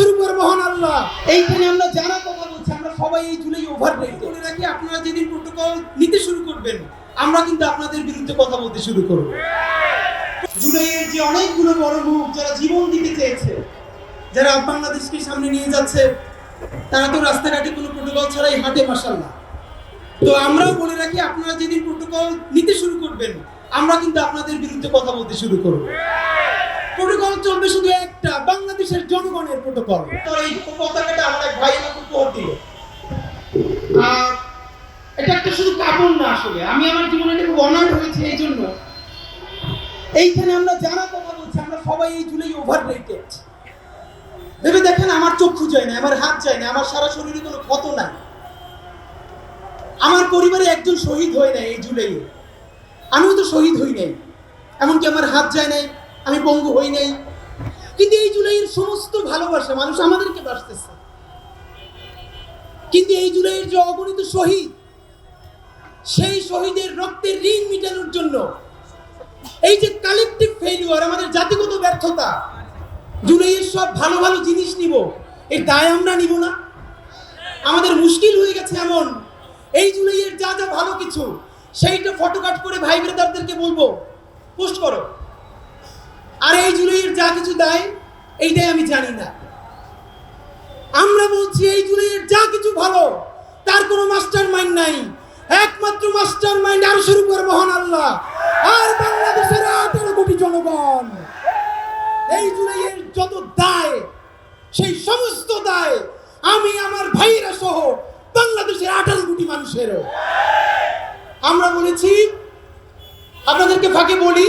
শুরু করে মহান আল্লাহ। এইখানে আমরা যারা কথা বলছি আমরা সবাই এই জুলাই ওভাররেটেড। বলে রাখি, আপনারা যেদিন প্রোটোকল নিতে শুরু করবেন আমরা কিন্তু আপনাদের বিরুদ্ধে কথা বলতে শুরু করব। জুলাইয়ের যে অনেকগুলো বড় মুখ যারা জীবন দিতে চেয়েছে, যারা বাংলাদেশকে সামনে নিয়ে যাচ্ছে, তারা তো রাস্তাঘাটে কোনো প্রোটোকল ছাড়াই হাঁটে মাশাআল্লাহ। তো আমরাও বলে রাখি, আপনারা যেদিন প্রোটোকল নিতে শুরু করবেন আমরা কিন্তু আপনাদের বিরুদ্ধে কথা বলতে শুরু করব। প্রোটোকল চলবে শুধু একটা, বাংলাদেশের জনগণের প্রোটোকল। তো এই পতাকাটা আমার এক ভাই আমাকে উপহার দিল। এটা একটা শুধু কাপড় না, আসলে আমি আমার জীবনে খুব অনার্ড হয়েছে এই জন্য। এইখানে আমরা যারা কথা বলছি আমরা সবাই এই জুলাই ওভাররেটেড। ভেবে দেখেন, আমার চক্ষু যায় না, আমার হাত যায় না, আমার সারা শরীরে কোনো ক্ষত নাই, আমার পরিবারে একজন শহীদ হয় নাই এই জুলাইয়ে, আমিও তো শহীদ হই নাই, এমনকি আমার হাত যায় নাই, আমি পঙ্গু হই নাই। কিন্তু এই জুলাইয়ের সমস্ত ভালোবাসা মানুষ আমাদেরকে বাসতেছে। কিন্তু এই জুলাইয়ের যে অগণিত শহীদ, সেই শহীদের রক্তের ঋণ মিটানোর জন্য এই যে কালেকটিভ ফেলিওর, আমাদের জাতিগত ব্যর্থতা, জুলাইয়ের সব ভালো ভালো জিনিস নিব, এর দায় আমরা নিব না? আমাদের মুশকিল হয়ে গেছে এমন, এই জুলাইয়ের যা যা ভালো কিছু সেইটা ফটোকাট করে ভাই ব্রাদারদেরকে বলবো পোস্ট করো, আর এই জুলাইয়ের যা কিছু দায় এইটাই আমি জানি না। আমরা বলছি এই জুলাইয়ের যা কিছু ভালো তার কোনো মাস্টার মাইন্ড নাই, একমাত্র মাস্টার মাইন্ড আর শুরু করে মহান আল্লাহ আর বাংলাদেশের 18 কোটি জনগণ। এই জুলাইয়ের যত দায়, সেই সমস্ত দায় আমি আমার ভাইয়েরা সহ বাংলাদেশের 18 কোটি মানুষেরও। আমরা বলেছি, আপনাদেরকে ফাঁকে বলি,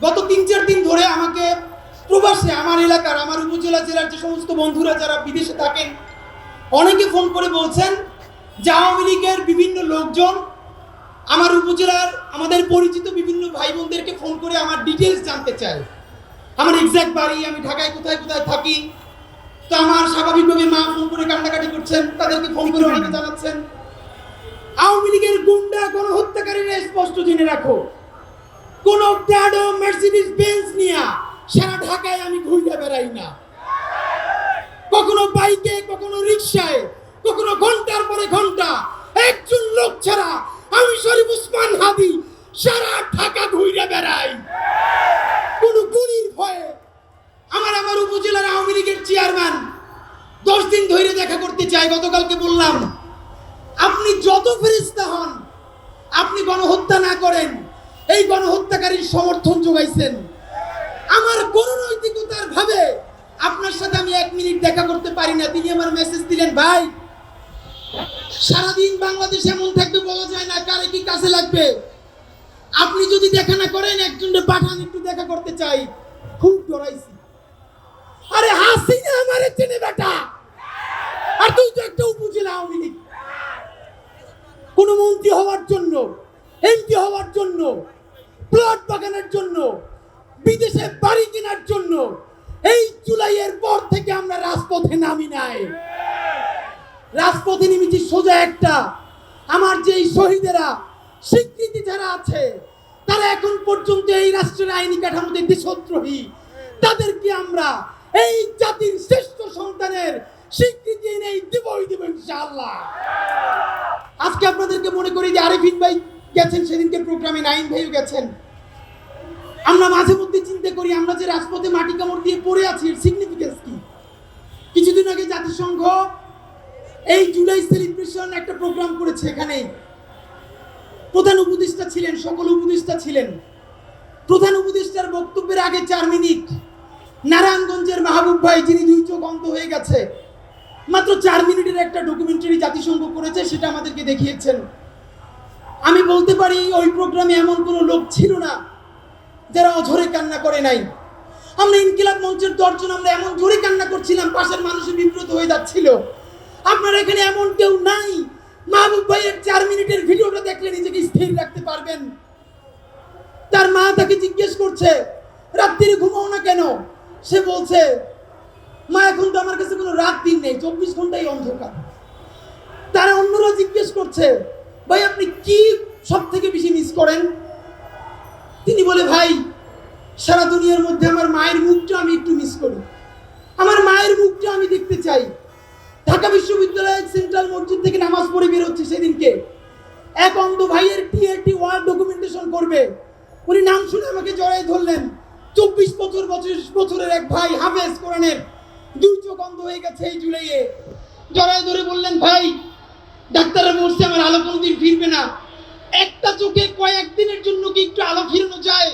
গত 3-4 দিন ধরে আমাকে প্রবাসে, আমার এলাকার, আমার উপজেলা জেলার যে সমস্ত বন্ধুরা যারা বিদেশে থাকেন, অনেকে ফোন করে বলছেন যে আওয়ামী লীগের বিভিন্ন লোকজন আমার উপজেলার আমাদের পরিচিত বিভিন্ন ভাই বোনদেরকে ফোন করে আমার ডিটেলস জানতে চায়, আমার এক্সাক্ট বাড়ি, আমি ঢাকায় কোথায় কোথায় থাকি। তো আমার স্বাভাবিকভাবে মা ফোন করে কান্নাকাটি করছেন, তাদেরকে ফোন করে অনেকে জানাচ্ছেন। আওয়ামী লীগের গুন্ডা গণহত্যাকারীরা স্পষ্ট জেনে রাখো, কোন প্রাডো মার্সিডিজ বেঞ্জ নিয়া সারা ঢাকায় আমি ঘুরে বেড়াই না, কখনো বাইকে, কখনো রিক্সায়, কখনো ঘন্টার পরে ঘন্টা একজন লোক ছাড়া আমি শরীফ উসমান হাদি সারা ঢাকা ঘুরে বেড়াই কোন গুলির ভয়ে। আমার উপজেলার আওয়ামী লীগের চেয়ারম্যান 10 দিন ধরে দেখা করতে চাই। গতকালকে বললাম, আপনি যত ফেরেশতা হন, আপনি গণহত্যা না করেন, এই গণহত্যাকারীর সমর্থন যোগাইছেন। আমার কোন নৈতিকতার ভাবে আপনার সাথে আমি 1 মিনিট দেখা করতে পারি না। তিনি আমার মেসেজ দিলেন, ভাই সারাদিন বাংলাদেশ এমন থাকবে বলা যায় না, কারে কি কাছে লাগবে, আপনি যদি দেখা না করেন একজনকে পাঠান, একটু দেখা করতে চাই। খুব ডরাইছি, আরে হাসিনা আমারে চেনে বেটা, আর তুই তো একটা উপজেলা আওয়ামী লীগ, কোন মন্ত্রী হওয়ার জন্য, এমপি হওয়ার জন্য, প্লট বাগানের জন্য, বিদেশে বাড়ি কেনার জন্য এই জুলাইয়ের পর থেকে আমরা রাজপথে নামি নাই। রাজপথে নেমেছি সোজা একটা, আমার যে শহীদেরা স্বীকৃতি যারা আছে, তারা এখন পর্যন্ত এই রাষ্ট্রের আইনি কাঠামোতে দেশদ্রোহী, তাদেরকে আমরা এই জাতির শ্রেষ্ঠ সন্তানের স্বীকৃতি নেই, দেবই দেব ইনশাআল্লাহ। আজকে আপনাদেরকে মনে করি যে আরিফিন ভাই গেছেন, সেদিনকে প্রোগ্রামে নাইম ভাইও গেছেন। আমরা মাঝে মধ্যে চিন্তা করি, আমরা যে রাজপথে মাটি কামড় দিয়ে পড়ে আছি, এর সিগনিফিকেন্স কি? কিছুদিন আগে জাতিসংঘ এই জুলাই সেলিব্রেশন একটা প্রোগ্রাম করেছে, এখানে প্রধান উপদেষ্টা ছিলেন, সকল উপদেষ্টা ছিলেন। প্রধান উপদেষ্টার বক্তব্যের আগে 4 মিনিট নারায়ণগঞ্জের মাহবুব ভাই, যিনি 2 চোখ অন্ধ হয়ে গেছে, মাত্র 4 মিনিটের একটা ডকুমেন্টারি জাতিসংঘ করেছে, সেটা আমাদেরকে দেখিয়েছেন। আমি বলতে পারি ওই প্রোগ্রামে এমন কোনো লোক ছিল না যারা অঝরে কান্না করে নাই। আমরা ইনকিলাব মঞ্চের 10 জন আমরা এমন জোরে কান্না করছিলাম, পাশের মানুষ বিব্রত হয়ে যাচ্ছিল। আপনার এখানে এমন কেউ নাই মাহবুব ভাইয়ের 4 মিনিটের ভিডিওটা দেখলে নিজেকে স্থির রাখতে পারবেন। তার মা তাকে জিজ্ঞেস করছে, রাত্রিরে ঘুমাও না কেন? সে বলছে, মা এখন তো আমার কাছে কোনো রাত দিন নেই, 24 ঘন্টাই অন্ধকার। তারা অন্যরা জিজ্ঞেস করছে, ভাই আপনি কি সব থেকে বেশি মিস করেন? তিনি বলে, ভাই সারা দুনিয়ার মধ্যে আমার মায়ের মুখটা আমি একটু মিস করি। আমার মায়ের মুখটা আমি দেখতে ঢাকা বিশ্ববিদ্যালয়ের সেন্ট্রাল মসজিদ থেকে নামাজ পড়ে বের হচ্ছে সেদিনকে, এক অন্ধ ভাইয়ের টিএটি ওয়ার্ড ডকুমেন্টেশন করবে। উনি নাম শুনে আমাকে জড়াই ধরলেন। 24 বছরের এক ভাই, হাফেজ কোরআনের, 2 চোখ অন্ধ হয়ে গেছে এই জুলাইয়ে। জড়াই ধরে বললেন, ভাই ডাক্তাররা বলছে আমার আলো কোনদিন ফিরবে না, একটা চোখে কয়েকদিনের জন্য কি একটু আলো ফিরানো যায়?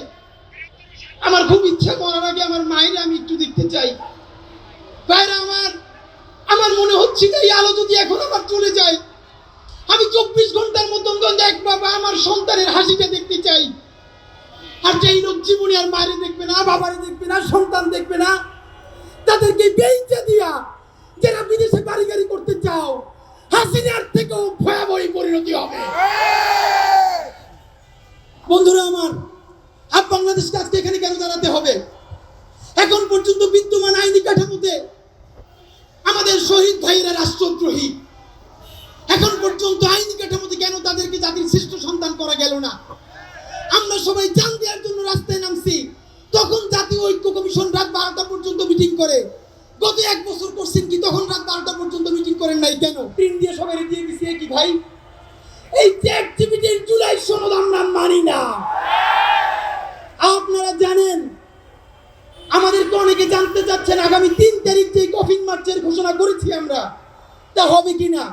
আমার খুব ইচ্ছা, করার আগে আমার মায়ের আমি একটু দেখতে চাই। ভাইরা আমার মনে হচ্ছে যে এই আলো যদি এখন আবার চলে যায়, আমি 24 ঘন্টার মতন এক বাবা আমার সন্তানের হাসিটা দেখতে চাই। আর যেই লোক জীবনে আর মায়ের দেখবে না, বাবারে দেখবে না, সন্তান দেখবে না, তাদেরকে বেইচা দিয়া যারা বিদেশে বাড়ি গাড়ি করতে চাও, হাসিনার থেকেও ভয়াবহ পরিণতি হবে। বন্ধুরা আমার, বাংলাদেশকে আজকে এখানে কেন দাঁড়াতে হবে? এখন পর্যন্ত বিদ্যমান আইনি কাঠামোতে আমাদের শহীদ ভাইয়েরা রাষ্ট্রদ্রোহী। এখন পর্যন্ত আইনি কাঠামোতে কেন তাদেরকে জাতির শ্রেষ্ঠ সন্তান করা গেল না? আমরা সবাই জান দেওয়ার জন্য রাস্তায় নামছি, তখন জাতীয় ঐক্য কমিশন রাত 12টা পর্যন্ত মিটিং করে। গত 1 বছর করছেন কি, তখন রাত 12টা পর্যন্ত মিটিং করেন নাই কেন? প্রিন্ট দিয়ে সবাই দিয়ে দিছি কি ভাই, এই চ্যাটজিপিটির জুলাই সনদ আমরা মানি না। আপনারা জানেন, আমাদেরকে অনেকে জানতে চাচ্ছেন আগামী 3 তারিখ যে কফিন মার্চের ঘোষণা করেছি আমরা, তা হবে কিনা।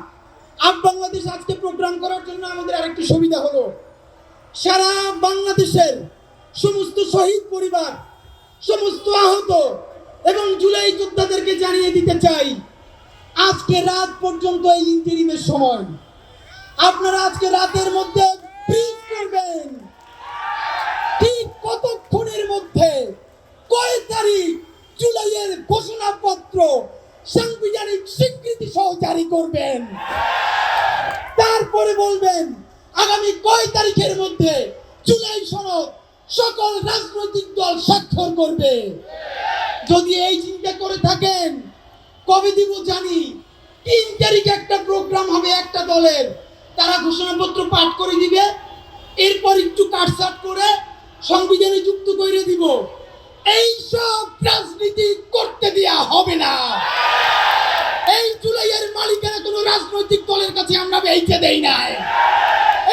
বাংলাদেশ আজকে প্রোগ্রাম করার জন্য আমাদের আরেকটি সুবিধা হলো, সারা বাংলাদেশের সমস্ত শহীদ পরিবার, সমস্ত আহত এবং জুলাই যোদ্ধাদেরকে জানিয়ে দিতে চাই, আজকে রাত পর্যন্ত এই ইন্টারিমের সময়। আপনারা আজকে রাতের মধ্যে ব্রিফ করবেন ঠিক কতক্ষণের মধ্যে কয় তারিখ জুলাইয়ের ঘোষণাপত্র সাংবিধানিক স্বীকৃতি সহ জারি করবেন। তারপরে বলবেন আগামী কয় তারিখের মধ্যে জুলাই সনদ সকল রাজনৈতিক দল স্বাক্ষর করবে। যদি এই চিন্তা করে থাকেন, কবে দিব জানি, 3 তারিখ একটা প্রোগ্রাম হবে একটা দলের, তারা ঘোষণাপত্র পাঠ করে দিবে, এরপর একটু কাটছাট করে সংবিধানে যুক্ত করে দিব। এই সব রাজনীতি করতে দেয়া হবে না। এই জুলাইয়ের মালিকানা কোনো রাজনৈতিক দলের কাছে আমরা বেচে দেই না।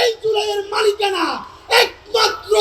এই জুলাইয়ের মালিকানা একমাত্র